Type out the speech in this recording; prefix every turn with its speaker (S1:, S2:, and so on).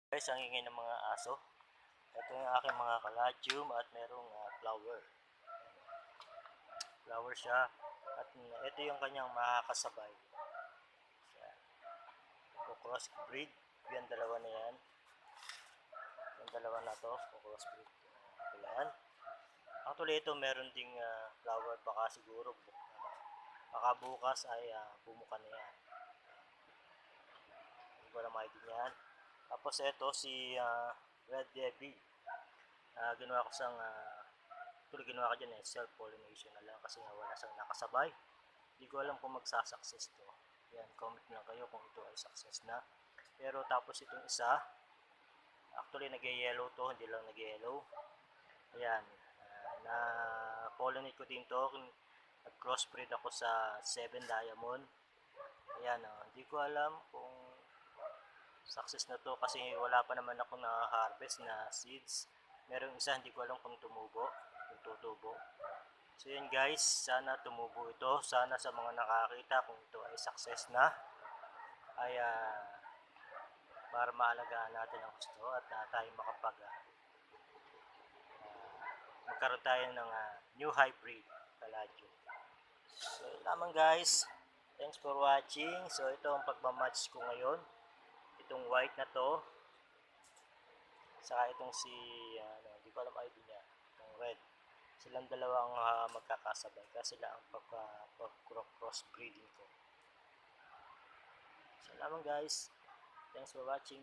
S1: Guys, ang ingay ng mga aso. Ito yung aking mga caladium at merong flower. Flower siya. At ito yung kanyang makakasabay. Cross breed. Yan, dalawa na yan. Yung dalawa na to, cross breed. Yan. Actually, ito meron ding flower. Baka siguro, baka bukas ay bumuka na yan. Hindi ko alam idea yan. Tapos ito si Red Devil. Ginawa ko siyang ginawa ko dyan self-pollination na lang kasi nga wala siyang nakasabay. Hindi ko alam kung magsasucess to. Yan, comment lang kayo kung ito ay success na. Pero tapos itong isa, actually nag-yellow to, hindi lang nag-yellow. Ayan, na pollinate ko din to. Nag-crossbreed ako sa 7 diamond. Ayan, hindi ko alam kung success na to kasi wala pa naman ako na-harvest na seeds. Merong isa hindi ko alam kung tumubo, kung tutubo. So yun guys, sana tumubo ito. Sana sa mga nakakita kung ito ay success na ay para maalagaan natin ang gusto at tayo magkaroon tayo ng new hybrid caladium. So yun lamang guys. Thanks for watching. So ito ang pagmamatch ko ngayon. Itong white na to. Saka itong si, hindi ko alam ID niya. Itong red. Silang dalawang magkakasabay. Kasi sila ang cross breeding ko. So lamang guys. Thanks for watching.